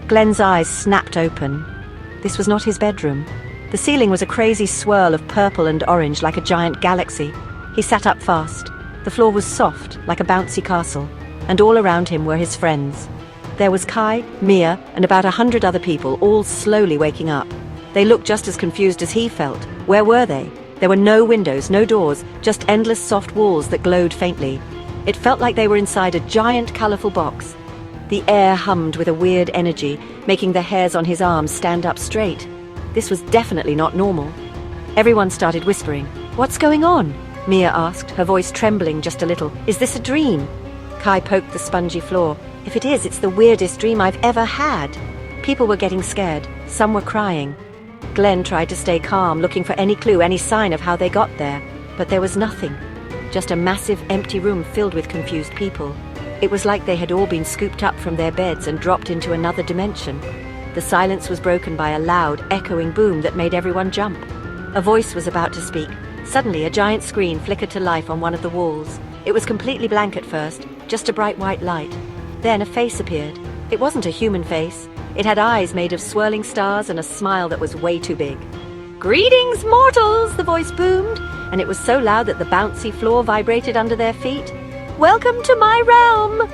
Glenn's eyes snapped open. This was not his bedroom. The ceiling was a crazy swirl of purple and orange like a giant galaxy. He sat up fast. The floor was soft, like a bouncy castle, and all around him were his friends. There was Kai, Mia, and about 100 other people, all slowly waking up. They looked just as confused as he felt. Where were they? There were no windows, no doors, just endless soft walls that glowed faintly. It felt like they were inside a giant, colourful box. The air hummed with a weird energy, making the hairs on his arms stand up straight. This was definitely not normal. Everyone started whispering. "What's going on?" Mia asked, her voice trembling just a little. "Is this a dream?" Kai poked the spongy floor. "If it is, it's the weirdest dream I've ever had." People were getting scared. Some were crying. Glenn tried to stay calm, looking for any clue, any sign of how they got there. But there was nothing. Just a massive, empty room filled with confused people. It was like they had all been scooped up from their beds and dropped into another dimension. The silence was broken by a loud, echoing boom that made everyone jump. A voice was about to speak. Suddenly, a giant screen flickered to life on one of the walls. It was completely blank at first, just a bright white light. Then a face appeared. It wasn't a human face. It had eyes made of swirling stars and a smile that was way too big. "Greetings, mortals!" the voice boomed, and it was so loud that the bouncy floor vibrated under their feet. "Welcome to my realm!"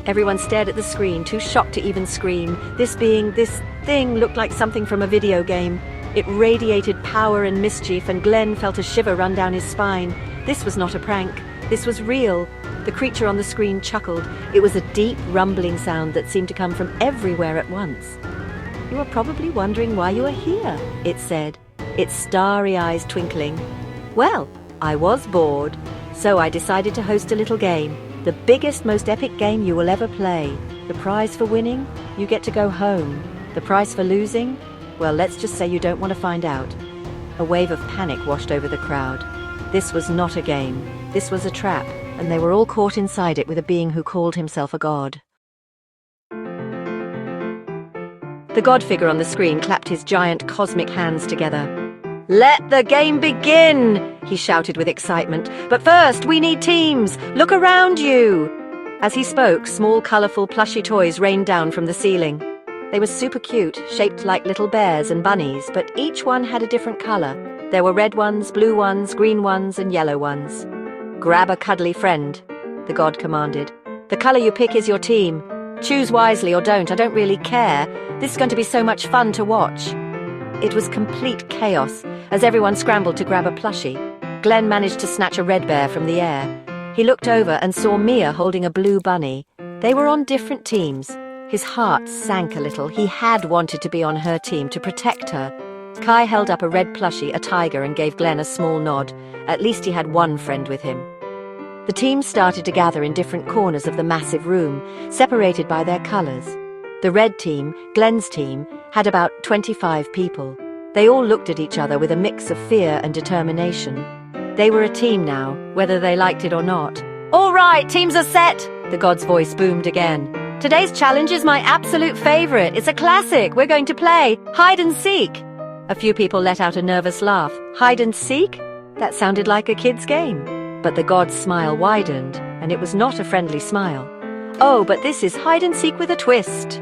Everyone stared at the screen, too shocked to even scream. This thing looked like something from a video game. It radiated power and mischief, and Glenn felt a shiver run down his spine. This was not a prank. This was real. The creature on the screen chuckled. It was a deep, rumbling sound that seemed to come from everywhere at once. "You are probably wondering why you are here," it said, its starry eyes twinkling. "Well, I was bored, so I decided to host a little game. The biggest, most epic game you will ever play. The prize for winning? You get to go home. The prize for losing? Well, let's just say you don't want to find out." A wave of panic washed over the crowd. This was not a game. This was a trap, and they were all caught inside it with a being who called himself a god. The god figure on the screen clapped his giant cosmic hands together. "Let the game begin!" he shouted with excitement. "But first, we need teams! Look around you!" As he spoke, small, colourful, plushy toys rained down from the ceiling. They were super cute, shaped like little bears and bunnies, but each one had a different colour. There were red ones, blue ones, green ones, and yellow ones. "Grab a cuddly friend," the god commanded. "The colour you pick is your team. Choose wisely or don't, I don't really care. This is going to be so much fun to watch." It was complete chaos as everyone scrambled to grab a plushie. Glenn managed to snatch a red bear from the air. He looked over and saw Mia holding a blue bunny. They were on different teams. His heart sank a little. He had wanted to be on her team to protect her. Kai held up a red plushie, a tiger, and gave Glenn a small nod. At least he had one friend with him. The teams started to gather in different corners of the massive room, separated by their colours. The red team, Glenn's team, had about 25 people. They all looked at each other with a mix of fear and determination. They were a team now, whether they liked it or not. "All right, teams are set!" the god's voice boomed again. "Today's challenge is my absolute favourite. It's a classic. We're going to play hide and seek." A few people let out a nervous laugh. Hide and seek? That sounded like a kid's game. But the god's smile widened, and it was not a friendly smile. "Oh, but this is hide and seek with a twist."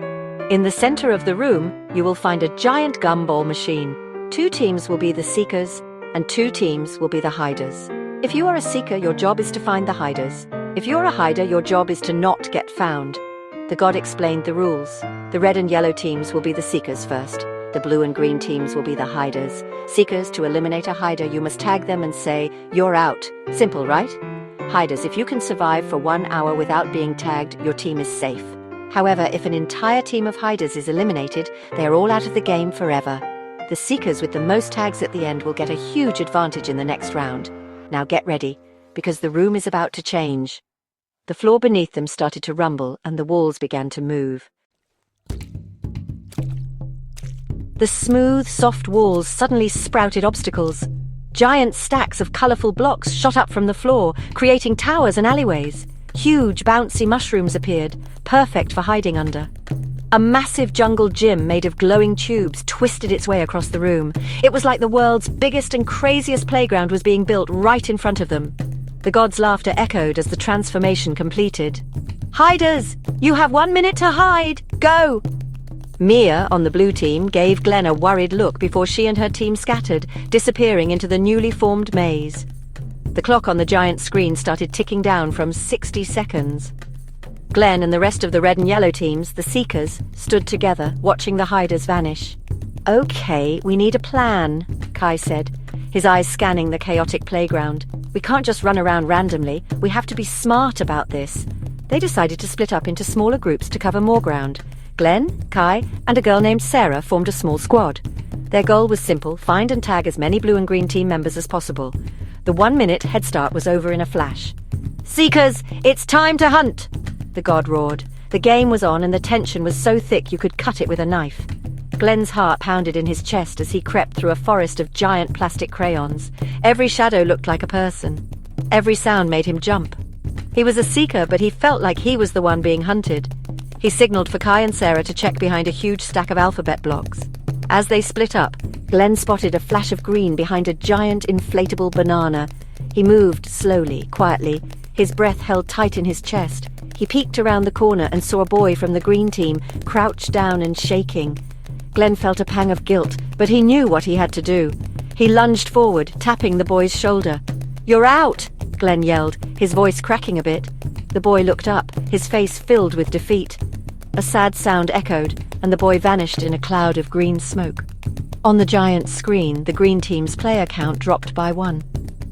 In the center of the room, you will find a giant gumball machine. 2 teams will be the seekers, and 2 teams will be the hiders. If you are a seeker, your job is to find the hiders. If you're a hider, your job is to not get found. The god explained the rules. The red and yellow teams will be the seekers first. The blue and green teams will be the hiders. Seekers, to eliminate a hider, you must tag them and say, "You're out." Simple, right? Hiders, if you can survive for 1 hour without being tagged, your team is safe. However, if an entire team of hiders is eliminated, they are all out of the game forever. The seekers with the most tags at the end will get a huge advantage in the next round. Now get ready, because the room is about to change. The floor beneath them started to rumble, and the walls began to move. The smooth, soft walls suddenly sprouted obstacles. Giant stacks of colourful blocks shot up from the floor, creating towers and alleyways. Huge, bouncy mushrooms appeared, perfect for hiding under. A massive jungle gym made of glowing tubes twisted its way across the room. It was like the world's biggest and craziest playground was being built right in front of them. The god's laughter echoed as the transformation completed. "Hiders, you have 1 minute to hide. Go!" Mia, on the blue team, gave Glenn a worried look before she and her team scattered, disappearing into the newly formed maze. The clock on the giant screen started ticking down from 60 seconds. Glenn and the rest of the red and yellow teams, the Seekers, stood together, watching the hiders vanish. "Okay, we need a plan," Kai said, his eyes scanning the chaotic playground. "We can't just run around randomly. We have to be smart about this." They decided to split up into smaller groups to cover more ground. Glenn, Kai, and a girl named Sarah formed a small squad. Their goal was simple: find and tag as many blue and green team members as possible. The 1-minute head start was over in a flash. "Seekers, it's time to hunt!" the god roared. The game was on and the tension was so thick you could cut it with a knife. Glenn's heart pounded in his chest as he crept through a forest of giant plastic crayons. Every shadow looked like a person. Every sound made him jump. He was a seeker, but he felt like he was the one being hunted. He signaled for Kai and Sarah to check behind a huge stack of alphabet blocks. As they split up, Glenn spotted a flash of green behind a giant inflatable banana. He moved slowly, quietly, his breath held tight in his chest. He peeked around the corner and saw a boy from the green team, crouched down and shaking. Glenn felt a pang of guilt, but he knew what he had to do. He lunged forward, tapping the boy's shoulder. "You're out!" Glenn yelled, his voice cracking a bit. The boy looked up, his face filled with defeat. A sad sound echoed, and the boy vanished in a cloud of green smoke. On the giant screen, the green team's player count dropped by 1.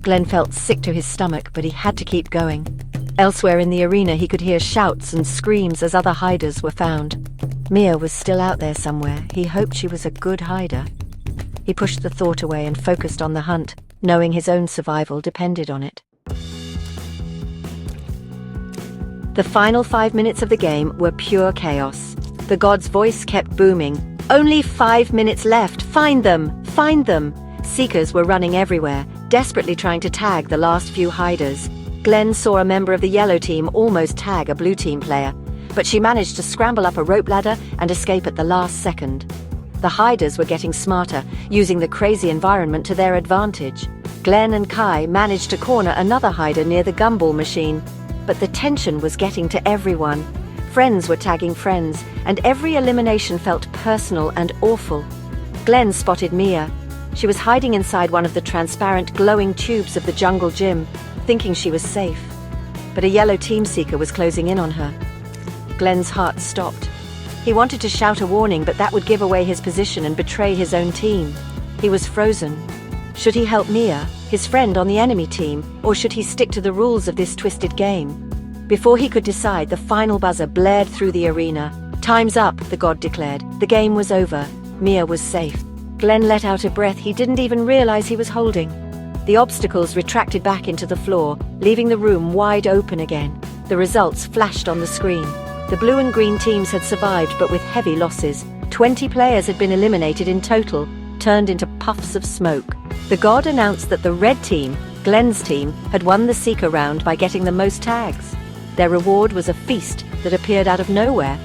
Glenn felt sick to his stomach, but he had to keep going. Elsewhere in the arena, he could hear shouts and screams as other hiders were found. Mia was still out there somewhere. He hoped she was a good hider. He pushed the thought away and focused on the hunt, knowing his own survival depended on it. The final 5 minutes of the game were pure chaos. The god's voice kept booming. "Only 5 minutes left! Find them! Find them!" Seekers were running everywhere, desperately trying to tag the last few hiders. Glenn saw a member of the yellow team almost tag a blue team player, but she managed to scramble up a rope ladder and escape at the last second. The hiders were getting smarter, using the crazy environment to their advantage. Glenn and Kai managed to corner another hider near the gumball machine, but the tension was getting to everyone. Friends were tagging friends, and every elimination felt personal and awful. Glenn spotted Mia. She was hiding inside one of the transparent, glowing tubes of the jungle gym, thinking she was safe. But a yellow team seeker was closing in on her. Glenn's heart stopped. He wanted to shout a warning, but that would give away his position and betray his own team. He was frozen. Should he help Mia, his friend on the enemy team, or should he stick to the rules of this twisted game? Before he could decide, the final buzzer blared through the arena. "Time's up," the god declared. The game was over. Mia was safe. Glenn let out a breath he didn't even realize he was holding. The obstacles retracted back into the floor, leaving the room wide open again. The results flashed on the screen. The blue and green teams had survived, but with heavy losses. 20 players had been eliminated in total, turned into puffs of smoke. The god announced that the red team, Glenn's team, had won the Seeker round by getting the most tags. Their reward was a feast that appeared out of nowhere.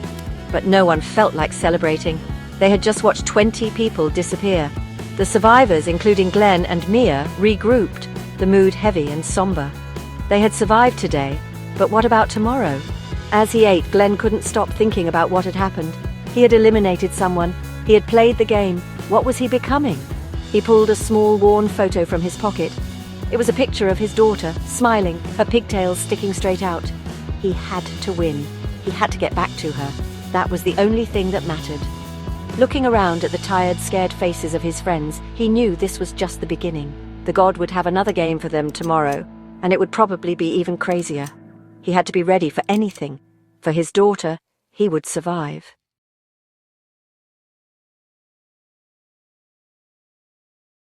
But no one felt like celebrating. They had just watched 20 people disappear. The survivors, including Glenn and Mia, regrouped, the mood heavy and somber. They had survived today, but what about tomorrow? As he ate, Glenn couldn't stop thinking about what had happened. He had eliminated someone. He had played the game. What was he becoming? He pulled a small, worn photo from his pocket. It was a picture of his daughter, smiling, her pigtails sticking straight out. He had to win. He had to get back to her. That was the only thing that mattered. Looking around at the tired, scared faces of his friends, he knew this was just the beginning. The god would have another game for them tomorrow, and it would probably be even crazier. He had to be ready for anything. For his daughter, he would survive.